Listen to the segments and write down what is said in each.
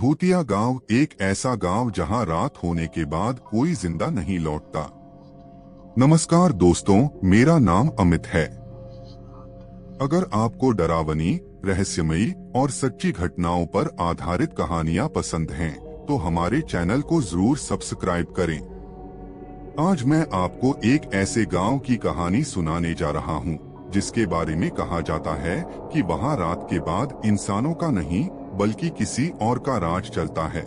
भूतिया गांव एक ऐसा गांव जहां रात होने के बाद कोई जिंदा नहीं लौटता। नमस्कार दोस्तों, मेरा नाम अमित है। अगर आपको डरावनी, रहस्यमयी और सच्ची घटनाओं पर आधारित कहानियां पसंद हैं, तो हमारे चैनल को जरूर सब्सक्राइब करें। आज मैं आपको एक ऐसे गांव की कहानी सुनाने जा रहा हूं, जिसके बारे में कहा जाता है कि वहां रात के बाद इंसानों का नहीं बल्कि किसी और का राज चलता है।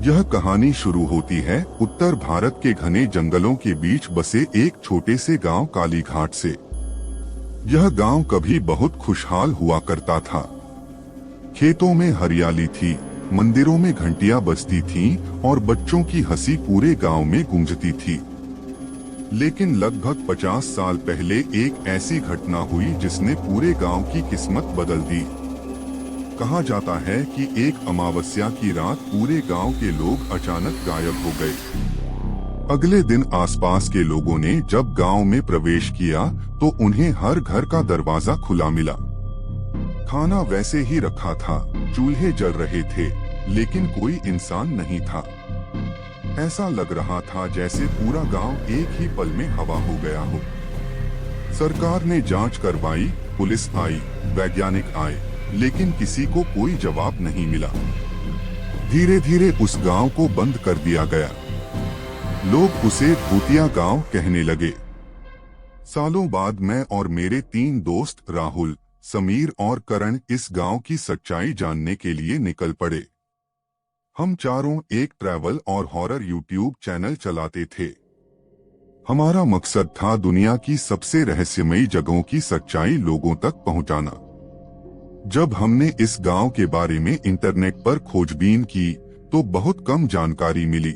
यह कहानी शुरू होती है उत्तर भारत के घने जंगलों के बीच बसे एक छोटे से गांव कालीघाट से। यह गांव कभी बहुत खुशहाल हुआ करता था। खेतों में हरियाली थी, मंदिरों में घंटियां बजती थीं और बच्चों की हंसी पूरे गांव में गूंजती थी। लेकिन लगभग 50 साल पहले एक ऐसी घटना हुई जिसने पूरे गांव की किस्मत बदल दी। कहा जाता है कि एक अमावस्या की रात पूरे गांव के लोग अचानक गायब हो गए। अगले दिन आसपास के लोगों ने जब गांव में प्रवेश किया तो उन्हें हर घर का दरवाजा खुला मिला। खाना वैसे ही रखा था, चूल्हे जल रहे थे, लेकिन कोई इंसान नहीं था। ऐसा लग रहा था जैसे पूरा गांव एक ही पल में हवा हो गया हो। सरकार ने जांच करवाई, पुलिस आई, वैज्ञानिक आए, लेकिन किसी को कोई जवाब नहीं मिला। धीरे धीरे उस गांव को बंद कर दिया गया। लोग उसे भूतिया गांव कहने लगे। सालों बाद मैं और मेरे 3 दोस्त राहुल, समीर और करण इस गांव की सच्चाई जानने के लिए निकल पड़े। हम चारों एक ट्रैवल और हॉरर यूट्यूब चैनल चलाते थे। हमारा मकसद था दुनिया की सबसे रहस्यमयी जगहों की सच्चाई लोगों तक पहुंचाना। जब हमने इस गांव के बारे में इंटरनेट पर खोजबीन की तो बहुत कम जानकारी मिली।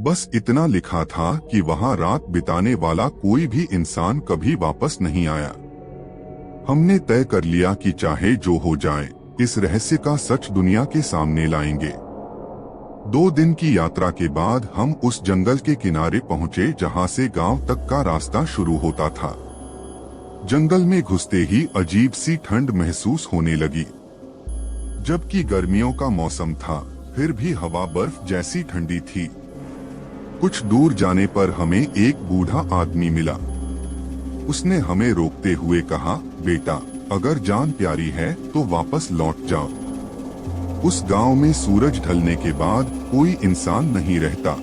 बस इतना लिखा था कि वहां रात बिताने वाला कोई भी इंसान कभी वापस नहीं आया। हमने तय कर लिया कि चाहे जो हो जाए, इस रहस्य का सच दुनिया के सामने लाएंगे। 2 दिन की यात्रा के बाद हम उस जंगल के किनारे पहुंचे जहां से गांव तक का रास्ता शुरू होता था। जंगल में घुसते ही अजीब सी ठंड महसूस होने लगी। जबकि गर्मियों का मौसम था, फिर भी हवा बर्फ जैसी ठंडी थी। कुछ दूर जाने पर हमें एक बूढ़ा आदमी मिला। उसने हमें रोकते हुए कहा, बेटा, अगर जान प्यारी है तो वापस लौट जाओ। उस गांव में सूरज ढलने के बाद कोई इंसान नहीं रहता।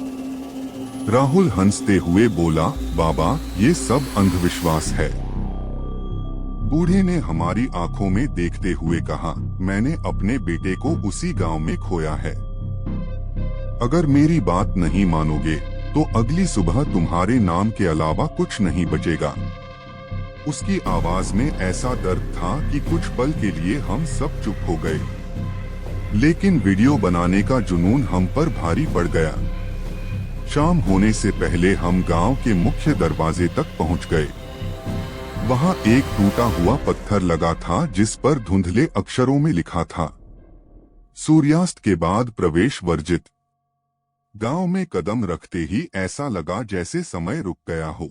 राहुल हंसते हुए बोला, बाबा, ये सब अंधविश्वास है। बूढ़े ने हमारी आंखों में देखते हुए कहा, मैंने अपने बेटे को उसी गांव में खोया है। अगर मेरी बात नहीं मानोगे तो अगली सुबह तुम्हारे नाम के अलावा कुछ नहीं बचेगा। उसकी आवाज में ऐसा दर्द था कि कुछ पल के लिए हम सब चुप हो गए। लेकिन वीडियो बनाने का जुनून हम पर भारी पड़ गया। शाम होने से पहले हम गांव के मुख्य दरवाजे तक पहुंच गए। वहां एक टूटा हुआ पत्थर लगा था जिस पर धुंधले अक्षरों में लिखा था, सूर्यास्त के बाद प्रवेश वर्जित। गांव में कदम रखते ही ऐसा लगा जैसे समय रुक गया हो।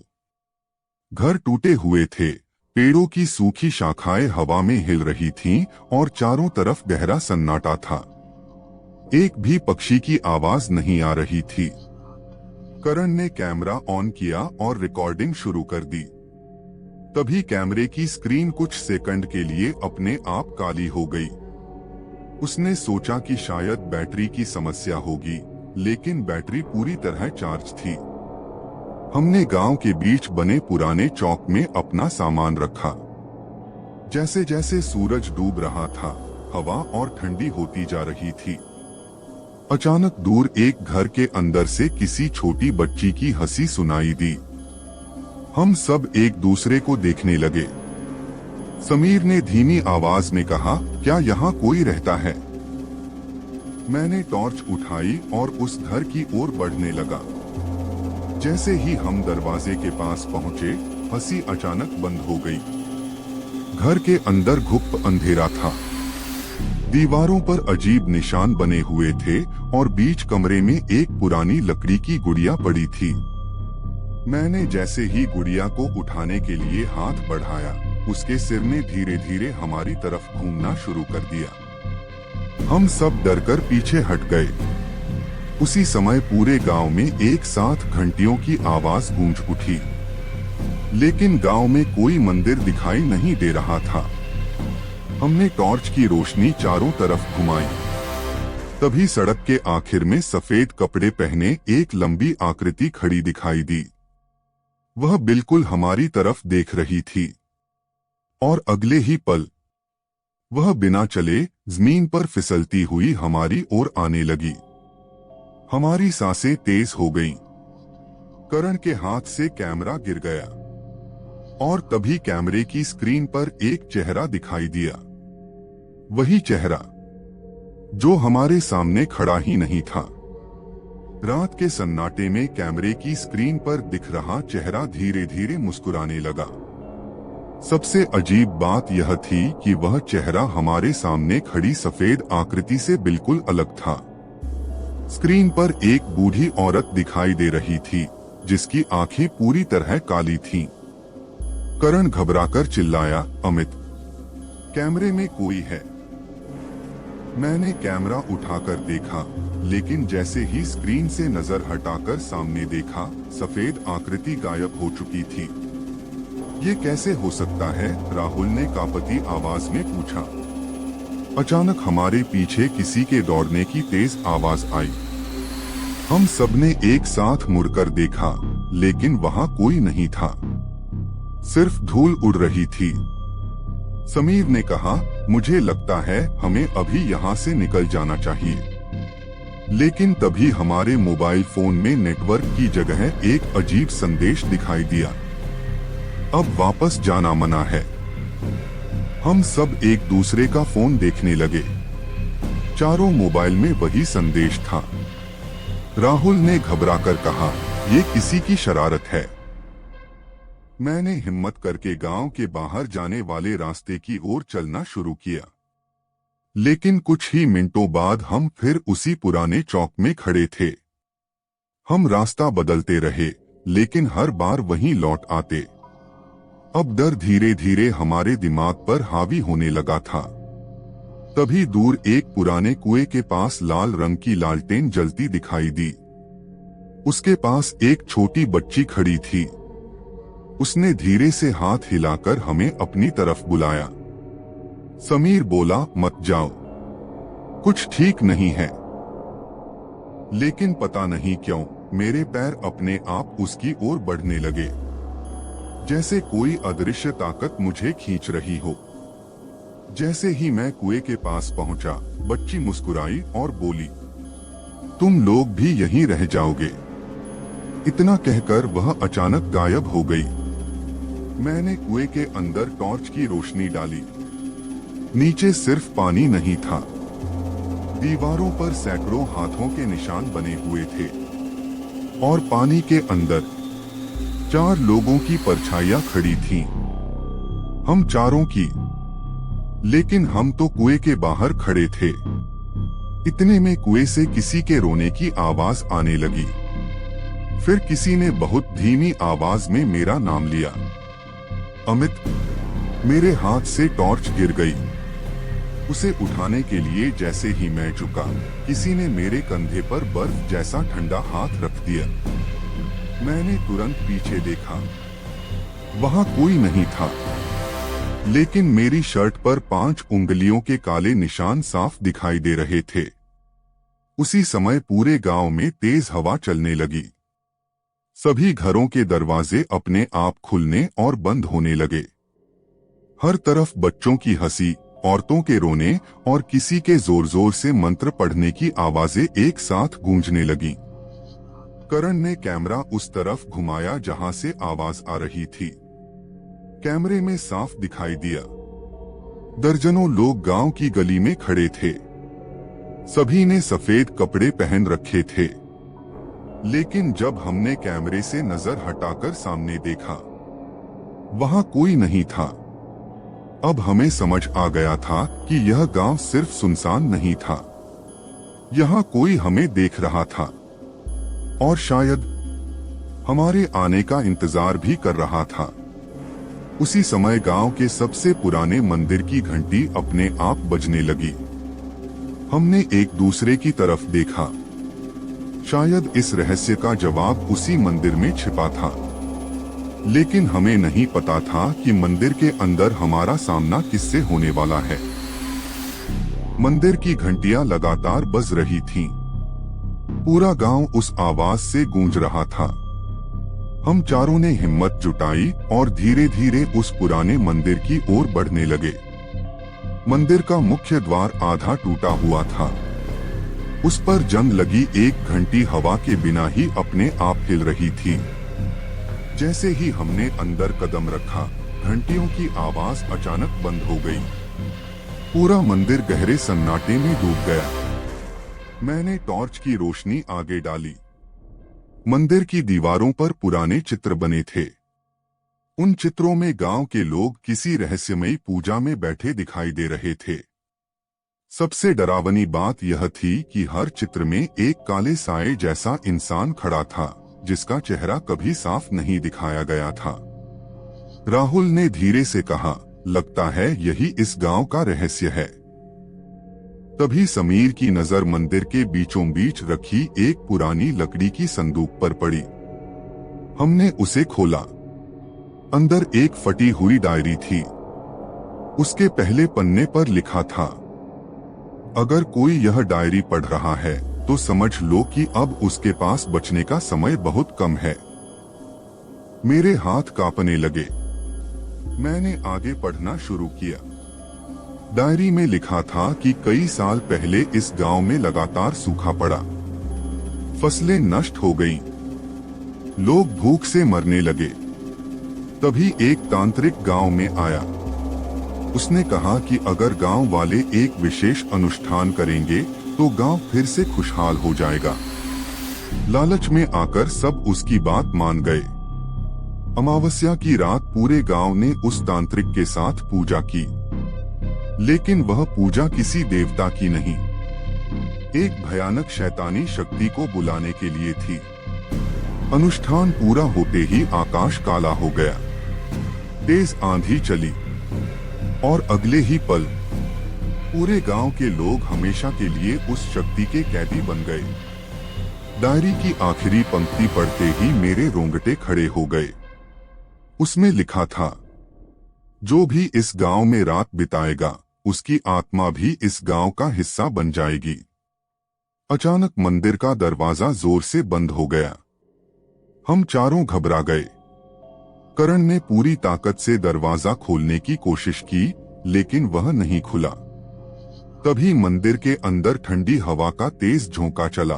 घर टूटे हुए थे, पेड़ों की सूखी शाखाएं हवा में हिल रही थीं और चारों तरफ गहरा सन्नाटा था। एक भी पक्षी की आवाज नहीं आ रही थी। करण ने कैमरा ऑन किया और रिकॉर्डिंग शुरू कर दी। तभी कैमरे की स्क्रीन कुछ सेकंड के लिए अपने आप काली हो गई। उसने सोचा कि शायद बैटरी की समस्या होगी, लेकिन बैटरी पूरी तरह चार्ज थी। हमने गांव के बीच बने पुराने चौक में अपना सामान रखा। जैसे जैसे सूरज डूब रहा था, हवा और ठंडी होती जा रही थी। अचानक दूर एक घर के अंदर से किसी छोटी बच्ची की हंसी सुनाई दी। हम सब एक दूसरे को देखने लगे। समीर ने धीमी आवाज में कहा, क्या यहाँ कोई रहता है? मैंने टॉर्च उठाई और उस घर की ओर बढ़ने लगा। जैसे ही हम दरवाजे के पास पहुंचे, हंसी अचानक बंद हो गई। घर के अंदर गुप्त अंधेरा था। दीवारों पर अजीब निशान बने हुए थे और बीच कमरे में एक पुरानी लकड़ी की गुड़िया पड़ी थी। मैंने जैसे ही गुड़िया को उठाने के लिए हाथ बढ़ाया, उसके सिर ने धीरे धीरे हमारी तरफ घूमना शुरू कर दिया। हम सब डरकर पीछे हट गए। उसी समय पूरे गांव में एक साथ घंटियों की आवाज गूंज उठी, लेकिन गांव में कोई मंदिर दिखाई नहीं दे रहा था। हमने टॉर्च की रोशनी चारों तरफ घुमाई। तभी सड़क के आखिर में सफेद कपड़े पहने एक लंबी आकृति खड़ी दिखाई दी। वह बिल्कुल हमारी तरफ देख रही थी और अगले ही पल वह बिना चले जमीन पर फिसलती हुई हमारी ओर आने लगी। हमारी सांसें तेज हो गईं। करण के हाथ से कैमरा गिर गया और तभी कैमरे की स्क्रीन पर एक चेहरा दिखाई दिया। वही चेहरा जो हमारे सामने खड़ा ही नहीं था। रात के सन्नाटे में कैमरे की स्क्रीन पर दिख रहा चेहरा धीरे धीरे मुस्कुराने लगा। सबसे अजीब बात यह थी कि वह चेहरा हमारे सामने खड़ी सफेद आकृति से बिल्कुल अलग था। स्क्रीन पर एक बूढ़ी औरत दिखाई दे रही थी जिसकी आंखें पूरी तरह काली थीं। करण घबराकर चिल्लाया, अमित, कैमरे में कोई है। मैंने कैमरा उठाकर देखा, लेकिन जैसे ही स्क्रीन से नजर हटाकर सामने देखा, सफेद आकृति गायब हो चुकी थी। ये कैसे हो सकता है? राहुल ने कांपती आवाज में पूछा। अचानक हमारे पीछे किसी के दौड़ने की तेज आवाज आई। हम सबने एक साथ मुड़कर देखा, लेकिन वहां कोई नहीं था, सिर्फ धूल उड़ रही थी। समीर ने कहा, मुझे लगता है हमें अभी यहाँ से निकल जाना चाहिए। लेकिन तभी हमारे मोबाइल फोन में नेटवर्क की जगह एक अजीब संदेश दिखाई दिया, अब वापस जाना मना है। हम सब एक दूसरे का फोन देखने लगे। चारों मोबाइल में वही संदेश था। राहुल ने घबराकर कहा, ये किसी की शरारत है। मैंने हिम्मत करके गांव के बाहर जाने वाले रास्ते की ओर चलना शुरू किया, लेकिन कुछ ही मिनटों बाद हम फिर उसी पुराने चौक में खड़े थे। हम रास्ता बदलते रहे, लेकिन हर बार वहीं लौट आते। अब डर धीरे धीरे हमारे दिमाग पर हावी होने लगा था। तभी दूर एक पुराने कुएं के पास लाल रंग की लालटेन जलती दिखाई दी। उसके पास एक छोटी बच्ची खड़ी थी। उसने धीरे से हाथ हिलाकर हमें अपनी तरफ बुलाया। समीर बोला, मत जाओ, कुछ ठीक नहीं है। लेकिन पता नहीं क्यों मेरे पैर अपने आप उसकी ओर बढ़ने लगे, जैसे कोई अदृश्य ताकत मुझे खींच रही हो। जैसे ही मैं कुएं के पास पहुंचा, बच्ची मुस्कुराई और बोली, तुम लोग भी यहीं रह जाओगे। इतना कहकर वह अचानक गायब हो गई। मैंने कुएं के अंदर टॉर्च की रोशनी डाली। नीचे सिर्फ पानी नहीं था, दीवारों पर सैकड़ों हाथों के निशान बने हुए थे और पानी के अंदर 4 लोगों की परछाइयां खड़ी थीं। हम चारों की, लेकिन हम तो कुएं के बाहर खड़े थे। इतने में कुएं से किसी के रोने की आवाज आने लगी। फिर किसी ने बहुत धीमी आवाज में मेरा नाम लिया, अमित। मेरे हाथ से टॉर्च गिर गई। उसे उठाने के लिए जैसे ही मैं झुका, किसी ने मेरे कंधे पर बर्फ जैसा ठंडा हाथ रख दिया। मैंने तुरंत पीछे देखा, वहां कोई नहीं था, लेकिन मेरी शर्ट पर 5 उंगलियों के काले निशान साफ दिखाई दे रहे थे। उसी समय पूरे गांव में तेज हवा चलने लगी। सभी घरों के दरवाजे अपने आप खुलने और बंद होने लगे। हर तरफ बच्चों की हंसी, औरतों के रोने और किसी के जोर जोर से मंत्र पढ़ने की आवाजें एक साथ गूंजने लगीं। करण ने कैमरा उस तरफ घुमाया जहां से आवाज आ रही थी। कैमरे में साफ दिखाई दिया, दर्जनों लोग गांव की गली में खड़े थे। सभी ने सफेद कपड़े पहन रखे थे, लेकिन जब हमने कैमरे से नजर हटाकर सामने देखा, वहां कोई नहीं था। अब हमें समझ आ गया था कि यह गांव सिर्फ सुनसान नहीं था, यहाँ कोई हमें देख रहा था और शायद हमारे आने का इंतजार भी कर रहा था। उसी समय गांव के सबसे पुराने मंदिर की घंटी अपने आप बजने लगी। हमने एक दूसरे की तरफ देखा। शायद इस रहस्य का जवाब उसी मंदिर में छिपा था, लेकिन हमें नहीं पता था कि मंदिर के अंदर हमारा सामना किससे होने वाला है। मंदिर की घंटियां लगातार बज रही थीं। पूरा गांव उस आवाज से गूंज रहा था। हम चारों ने हिम्मत जुटाई और धीरे धीरे उस पुराने मंदिर की ओर बढ़ने लगे। मंदिर का मुख्य द्वार आधा टूटा हुआ था। उस पर जंग लगी एक घंटी हवा के बिना ही अपने आप हिल रही थी। जैसे ही हमने अंदर कदम रखा, घंटियों की आवाज अचानक बंद हो गई। पूरा मंदिर गहरे सन्नाटे में डूब गया। मैंने टॉर्च की रोशनी आगे डाली। मंदिर की दीवारों पर पुराने चित्र बने थे। उन चित्रों में गांव के लोग किसी रहस्यमयी पूजा में बैठे दिखाई दे रहे थे। सबसे डरावनी बात यह थी कि हर चित्र में एक काले साए जैसा इंसान खड़ा था, जिसका चेहरा कभी साफ नहीं दिखाया गया था। राहुल ने धीरे से कहा, लगता है यही इस गांव का रहस्य है। तभी समीर की नजर मंदिर के बीचों बीच रखी एक पुरानी लकड़ी की संदूक पर पड़ी। हमने उसे खोला। अंदर एक फटी हुई डायरी थी। उसके पहले पन्ने पर लिखा था, अगर कोई यह डायरी पढ़ रहा है तो समझ लो कि अब उसके पास बचने का समय बहुत कम है। मेरे हाथ कांपने लगे। मैंने आगे पढ़ना शुरू किया। डायरी में लिखा था कि कई साल पहले इस गांव में लगातार सूखा पड़ा। फसलें नष्ट हो गईं। लोग भूख से मरने लगे। तभी एक तांत्रिक गांव में आया। उसने कहा कि अगर गांव वाले एक विशेष अनुष्ठान करेंगे तो गांव फिर से खुशहाल हो जाएगा। लालच में आकर सब उसकी बात मान गए। अमावस्या की रात पूरे गांव ने उस तांत्रिक के साथ पूजा की, लेकिन वह पूजा किसी देवता की नहीं, एक भयानक शैतानी शक्ति को बुलाने के लिए थी। अनुष्ठान पूरा होते ही आकाश काला हो गया। तेज आंधी चली और अगले ही पल पूरे गांव के लोग हमेशा के लिए उस शक्ति के कैदी बन गए। डायरी की आखिरी पंक्ति पढ़ते ही मेरे रोंगटे खड़े हो गए। उसमें लिखा था, जो भी इस गांव में रात बिताएगा उसकी आत्मा भी इस गांव का हिस्सा बन जाएगी। अचानक मंदिर का दरवाजा जोर से बंद हो गया। हम चारों घबरा गए। करण ने पूरी ताकत से दरवाजा खोलने की कोशिश की, लेकिन वह नहीं खुला। तभी मंदिर के अंदर ठंडी हवा का तेज झोंका चला।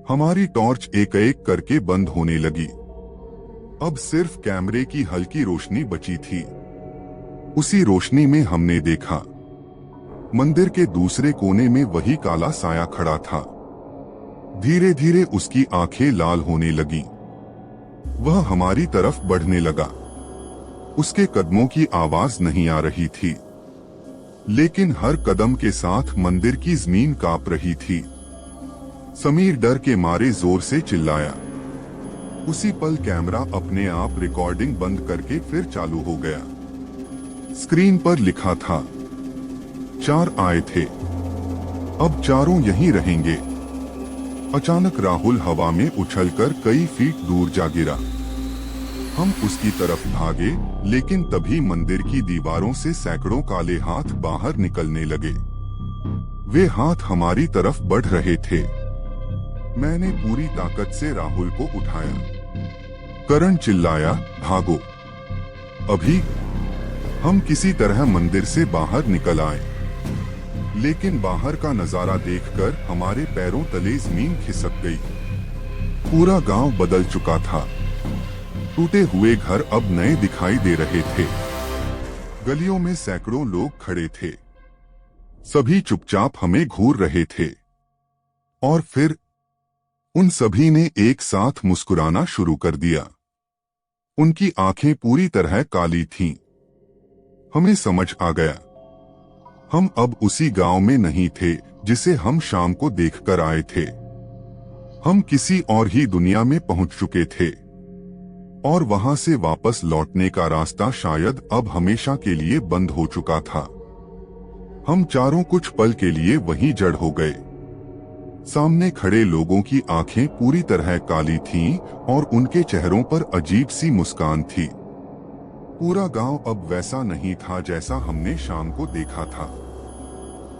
हमारी टॉर्च एक एक करके बंद होने लगी। अब सिर्फ कैमरे की हल्की रोशनी बची थी। उसी रोशनी में हमने देखा, मंदिर के दूसरे कोने में वही काला साया खड़ा था। धीरे धीरे उसकी आंखें लाल होने लगी। वह हमारी तरफ बढ़ने लगा। उसके कदमों की आवाज नहीं आ रही थी, लेकिन हर कदम के साथ मंदिर की जमीन कांप रही थी। समीर डर के मारे जोर से चिल्लाया। उसी पल कैमरा अपने आप रिकॉर्डिंग बंद करके फिर चालू हो गया। स्क्रीन पर लिखा था, 4 आए थे, अब चारों यहीं रहेंगे। अचानक राहुल हवा में उछलकर कई फीट दूर जा गिरा। हम उसकी तरफ भागे, लेकिन तभी मंदिर की दीवारों से सैकड़ों काले हाथ बाहर निकलने लगे। वे हाथ हमारी तरफ बढ़ रहे थे। मैंने पूरी ताकत से राहुल को उठाया। करण चिल्लाया, भागो अभी। हम किसी तरह मंदिर से बाहर निकल आए, लेकिन बाहर का नजारा देखकर हमारे पैरों तले जमीन खिसक गई। पूरा गांव बदल चुका था। टूटे हुए घर अब नए दिखाई दे रहे थे। गलियों में सैकड़ों लोग खड़े थे। सभी चुपचाप हमें घूर रहे थे। और फिर उन सभी ने एक साथ मुस्कुराना शुरू कर दिया। उनकी आंखें पूरी तरह काली थीं। हमें समझ आ गया, हम अब उसी गांव में नहीं थे जिसे हम शाम को देखकर आए थे। हम किसी और ही दुनिया में पहुंच चुके थे, और वहां से वापस लौटने का रास्ता शायद अब हमेशा के लिए बंद हो चुका था। हम चारों कुछ पल के लिए वहीं जड़ हो गए। सामने खड़े लोगों की आंखें पूरी तरह काली थीं और उनके चेहरों पर अजीब सी मुस्कान थी। पूरा गांव अब वैसा नहीं था जैसा हमने शाम को देखा था।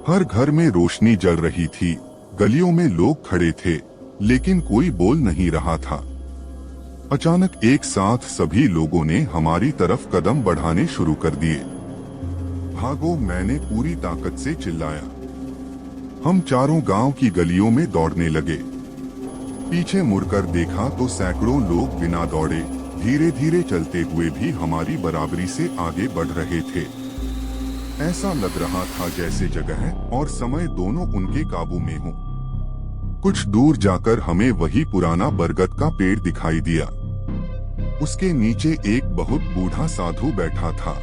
हर घर में रोशनी जल रही थी, गलियों में लोग खड़े थे, लेकिन कोई बोल नहीं रहा था। अचानक एक साथ सभी लोगों ने हमारी तरफ कदम बढ़ाने शुरू कर दिए। भागो, मैंने पूरी ताकत से चिल्लाया। हम चारों गांव की गलियों में दौड़ने लगे। पीछे मुड़कर देखा तो सैकड़ों लोग बिना दौड़े धीरे धीरे चलते हुए भी हमारी बराबरी से आगे बढ़ रहे थे। ऐसा लग रहा था जैसे जगह और समय दोनों उनके काबू में हो। कुछ दूर जाकर हमें वही पुराना बरगद का पेड़ दिखाई दिया। उसके नीचे एक बहुत बूढ़ा साधु बैठा था।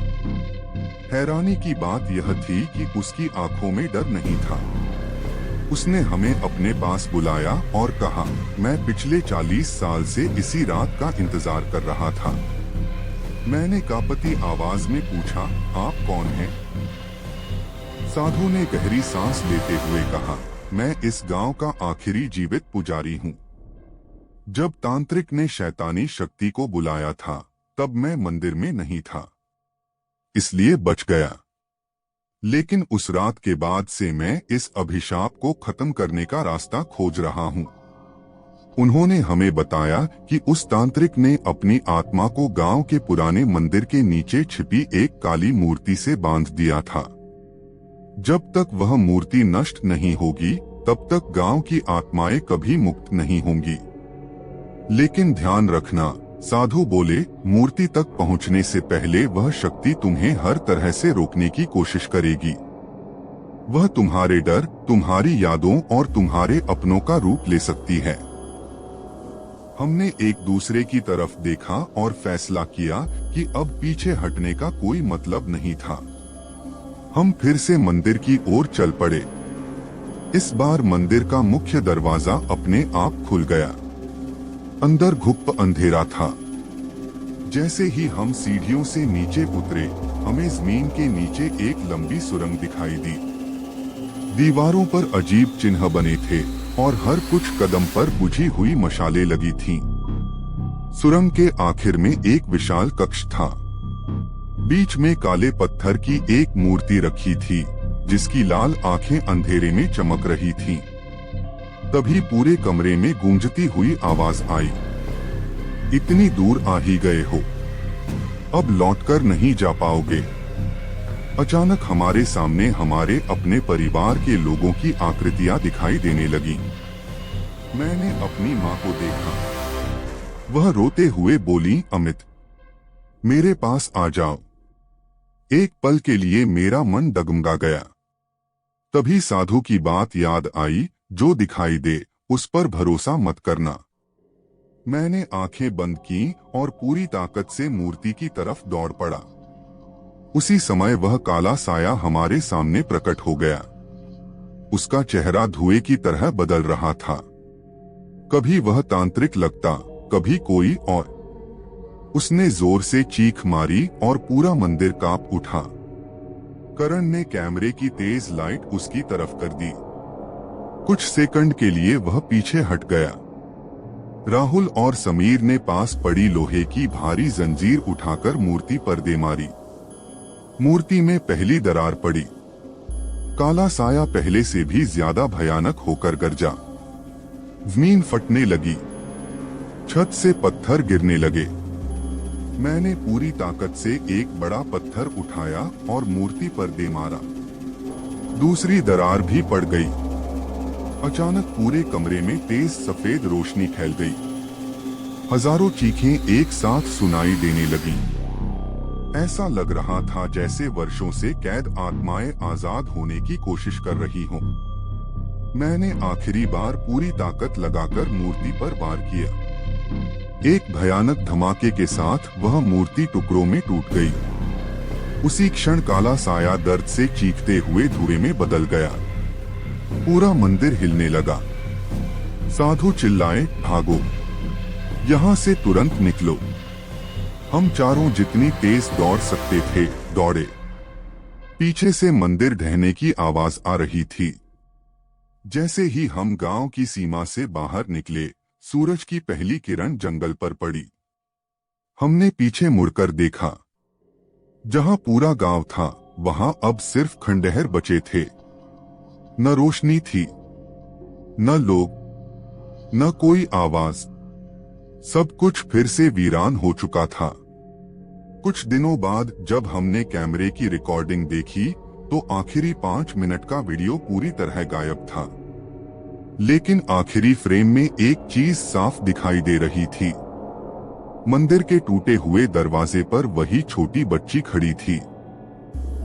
हैरानी की बात यह थी कि उसकी आंखों में डर नहीं था। उसने हमें अपने पास बुलाया और कहा, मैं पिछले 40 साल से इसी रात का इंतजार कर रहा था। मैंने कांपती आवाज में पूछा, आप कौन हैं? साधु ने गहरी सांस लेते हुए कहा, मैं इस गांव का आखिरी जीवित पुजारी हूँ। जब तांत्रिक ने शैतानी शक्ति को बुलाया था तब मैं मंदिर में नहीं था, इसलिए बच गया। लेकिन उस रात के बाद से मैं इस अभिशाप को खत्म करने का रास्ता खोज रहा हूँ। उन्होंने हमें बताया कि उस तांत्रिक ने अपनी आत्मा को गांव के पुराने मंदिर के नीचे छिपी एक काली मूर्ति से बांध दिया था। जब तक वह मूर्ति नष्ट नहीं होगी तब तक गांव की आत्माएं कभी मुक्त नहीं होंगी। लेकिन ध्यान रखना, साधु बोले, मूर्ति तक पहुंचने से पहले वह शक्ति तुम्हें हर तरह से रोकने की कोशिश करेगी। वह तुम्हारे डर, तुम्हारी यादों और तुम्हारे अपनों का रूप ले सकती है। हमने एक दूसरे की तरफ देखा और फैसला किया कि अब पीछे हटने का कोई मतलब नहीं था। हम फिर से मंदिर की ओर चल पड़े। इस बार मंदिर का मुख्य दरवाजा अपने आप खुल गया। अंदर घुप अंधेरा था। जैसे ही हम सीढ़ियों से नीचे उतरे, हमें जमीन के नीचे एक लंबी सुरंग दिखाई दी। दीवारों पर अजीब चिन्ह बने थे और हर कुछ कदम पर बुझी हुई मशालें लगी थीं। सुरंग के आखिर में एक विशाल कक्ष था। बीच में काले पत्थर की एक मूर्ति रखी थी, जिसकी लाल आंखें अंधेरे में चमक रही थीं। तभी पूरे कमरे में गूंजती हुई आवाज आई, इतनी दूर आ ही गए हो, अब लौटकर नहीं जा पाओगे। अचानक हमारे सामने हमारे अपने परिवार के लोगों की आकृतियां दिखाई देने लगीं। मैंने अपनी माँ को देखा। वह रोते हुए बोली, अमित, मेरे पास आ जाओ। एक पल के लिए मेरा मन डगमगा गया। तभी साधु की बात याद आई, जो दिखाई दे उस पर भरोसा मत करना। मैंने आंखें बंद की और पूरी ताकत से मूर्ति की तरफ दौड़ पड़ा। उसी समय वह काला साया हमारे सामने प्रकट हो गया। उसका चेहरा धुएं की तरह बदल रहा था। कभी वह तांत्रिक लगता, कभी कोई और। उसने जोर से चीख मारी और पूरा मंदिर कांप उठा। करण ने कैमरे की तेज लाइट उसकी तरफ कर दी। कुछ सेकंड के लिए वह पीछे हट गया। राहुल और समीर ने पास पड़ी लोहे की भारी जंजीर उठाकर मूर्ति पर दे मारी। मूर्ति में पहली दरार पड़ी। काला साया पहले से भी ज्यादा भयानक होकर गरजा। जमीन फटने लगी, छत से पत्थर गिरने लगे। मैंने पूरी ताकत से एक बड़ा पत्थर उठाया और मूर्ति पर दे मारा। दूसरी दरार भी पड़ गई। अचानक पूरे कमरे में तेज सफेद रोशनी फैल गई। हजारों चीखें एक साथ सुनाई देने लगीं। ऐसा लग रहा था जैसे वर्षों से कैद आत्माएं आजाद होने की कोशिश कर रही हों। मैंने आखिरी बार पूरी ताकत लगाकर मूर्ति पर वार किया। एक भयानक धमाके के साथ वह मूर्ति टुकड़ों में टूट गई। उसी क्षण काला साया दर्द से चीखते हुए धुएं में बदल गया। पूरा मंदिर हिलने लगा। साधु चिल्लाए, भागो, यहाँ से तुरंत निकलो। हम चारों जितनी तेज दौड़ सकते थे दौड़े। पीछे से मंदिर ढहने की आवाज आ रही थी। जैसे ही हम गांव की सीमा से बाहर निकले, सूरज की पहली किरण जंगल पर पड़ी। हमने पीछे मुड़कर देखा। जहां पूरा गांव था, वहां अब सिर्फ खंडहर बचे थे। न रोशनी थी, न लोग, न कोई आवाज। सब कुछ फिर से वीरान हो चुका था। कुछ दिनों बाद जब हमने कैमरे की रिकॉर्डिंग देखी, तो आखिरी 5 मिनट का वीडियो पूरी तरह गायब था। लेकिन आखिरी फ्रेम में एक चीज साफ दिखाई दे रही थी। मंदिर के टूटे हुए दरवाजे पर वही छोटी बच्ची खड़ी थी।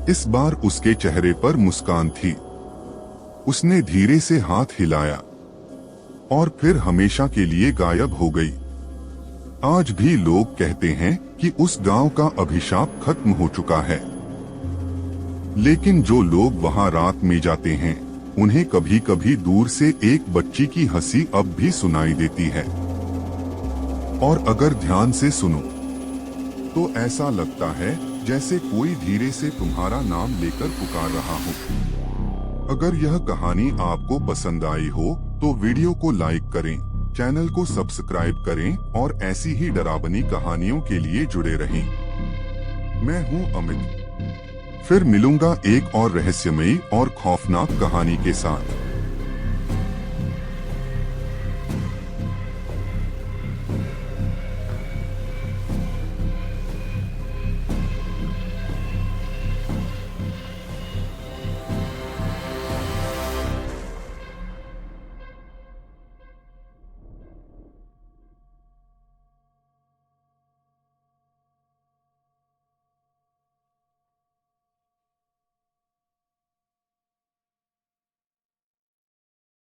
इस बार उसके चेहरे पर मुस्कान थी। उसने धीरे से हाथ हिलाया और फिर हमेशा के लिए गायब हो गई। आज भी लोग कहते हैं कि उस गांव का अभिशाप खत्म हो चुका है। लेकिन जो लोग वहां रात में जाते हैं, उन्हें कभी कभी दूर से एक बच्ची की हंसी अब भी सुनाई देती है। और अगर ध्यान से सुनो, तो ऐसा लगता है जैसे कोई धीरे से तुम्हारा नाम लेकर पुकार रहा हो। अगर यह कहानी आपको पसंद आई हो, तो वीडियो को लाइक करें, चैनल को सब्सक्राइब करें और ऐसी ही डरावनी कहानियों के लिए जुड़े रहें। मैं हूं अमित। फिर मिलूंगा एक और रहस्यमयी और खौफनाक कहानी के साथ।